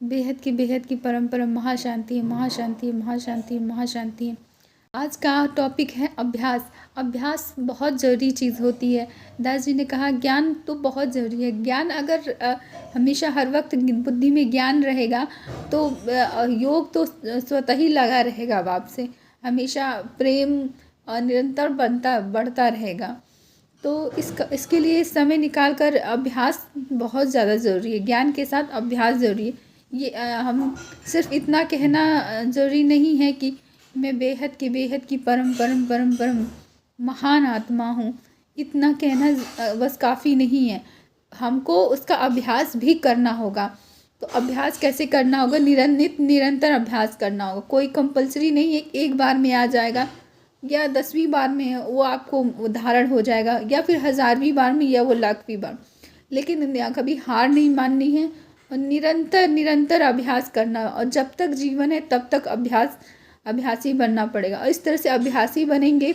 बेहद की परम परम महाशांति है, महाशांति है, महाशांति है, महाशांति है। आज का टॉपिक है अभ्यास। अभ्यास बहुत ज़रूरी चीज़ होती है। दास जी ने कहा ज्ञान तो बहुत ज़रूरी है। ज्ञान अगर हमेशा हर वक्त बुद्धि में ज्ञान रहेगा तो योग तो स्वतः ही लगा रहेगा बाप से। हमेशा प्रेम निरंतर बढ़ता रहेगा। तो इसके लिए समय निकाल कर अभ्यास बहुत ज़्यादा ज़रूरी है। ज्ञान के साथ अभ्यास ज़रूरी है। ये हम सिर्फ इतना कहना ज़रूरी नहीं है कि मैं बेहद की परम परम परम परम महान आत्मा हूँ। इतना कहना बस काफ़ी नहीं है, हमको उसका अभ्यास भी करना होगा। तो अभ्यास कैसे करना होगा? निरंतर अभ्यास करना होगा। कोई कंपलसरी नहीं है एक बार में आ जाएगा या 10वीं बार में वो आपको धारण हो जाएगा या फिर 1000वीं बार में या वो 1,00,000वीं बार। लेकिन कभी हार नहीं माननी है और निरंतर अभ्यास करना। और जब तक जीवन है तब तक अभ्यासी बनना पड़ेगा। और इस तरह से अभ्यासी बनेंगे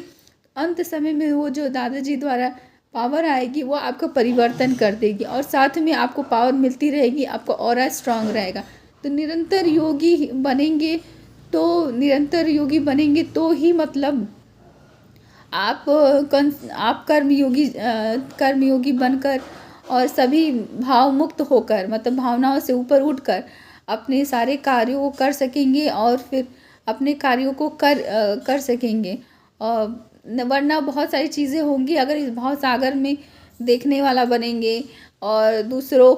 अंत समय में वो जो दादाजी द्वारा पावर आएगी वो आपका परिवर्तन कर देगी और साथ में आपको पावर मिलती रहेगी, आपका ऑरा स्ट्रांग रहेगा। तो निरंतर योगी बनेंगे तो ही मतलब आप कर्मयोगी बनकर और सभी भाव मुक्त होकर मतलब भावनाओं से ऊपर उठकर अपने सारे कार्यों को कर सकेंगे और फिर अपने कार्यों को कर सकेंगे। और वरना बहुत सारी चीज़ें होंगी अगर इस भाव सागर में देखने वाला बनेंगे और दूसरों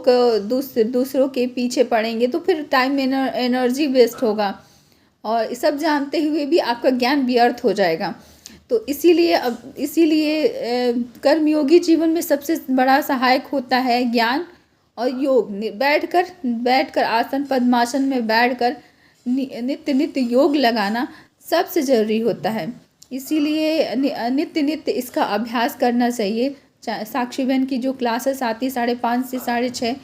के पीछे पड़ेंगे तो फिर टाइम एनर्जी वेस्ट होगा और सब जानते हुए भी आपका ज्ञान व्यर्थ हो जाएगा। तो इसीलिए कर्मयोगी जीवन में सबसे बड़ा सहायक होता है ज्ञान और योग। बैठकर आसन पद्मासन में बैठकर नित्य योग लगाना सबसे ज़रूरी होता है। इसीलिए नित्य इसका अभ्यास करना चाहिए। साक्षी बहन की जो क्लासेस आती 5:30 से 6:30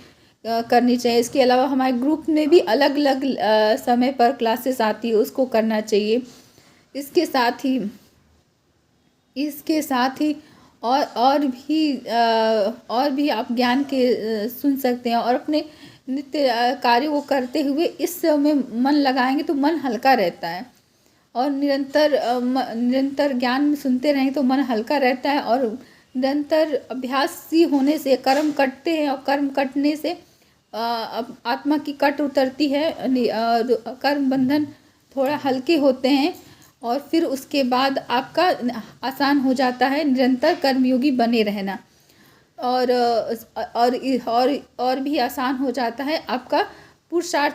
करनी चाहिए। इसके अलावा हमारे ग्रुप में भी अलग अलग समय पर क्लासेस आती है, उसको करना चाहिए। इसके साथ ही और भी आप ज्ञान के सुन सकते हैं और अपने नित्य कार्यों को करते हुए इस में मन लगाएंगे तो मन हल्का रहता है। और निरंतर ज्ञान सुनते रहें तो मन हल्का रहता है। और निरंतर अभ्यासी होने से कर्म कटते हैं और कर्म कटने से आत्मा की कट उतरती है। कर्म बंधन थोड़ा हल्के होते हैं और फिर उसके बाद आपका आसान हो जाता है निरंतर कर्मयोगी बने रहना। और भी आसान हो जाता है आपका पुरुषार्थ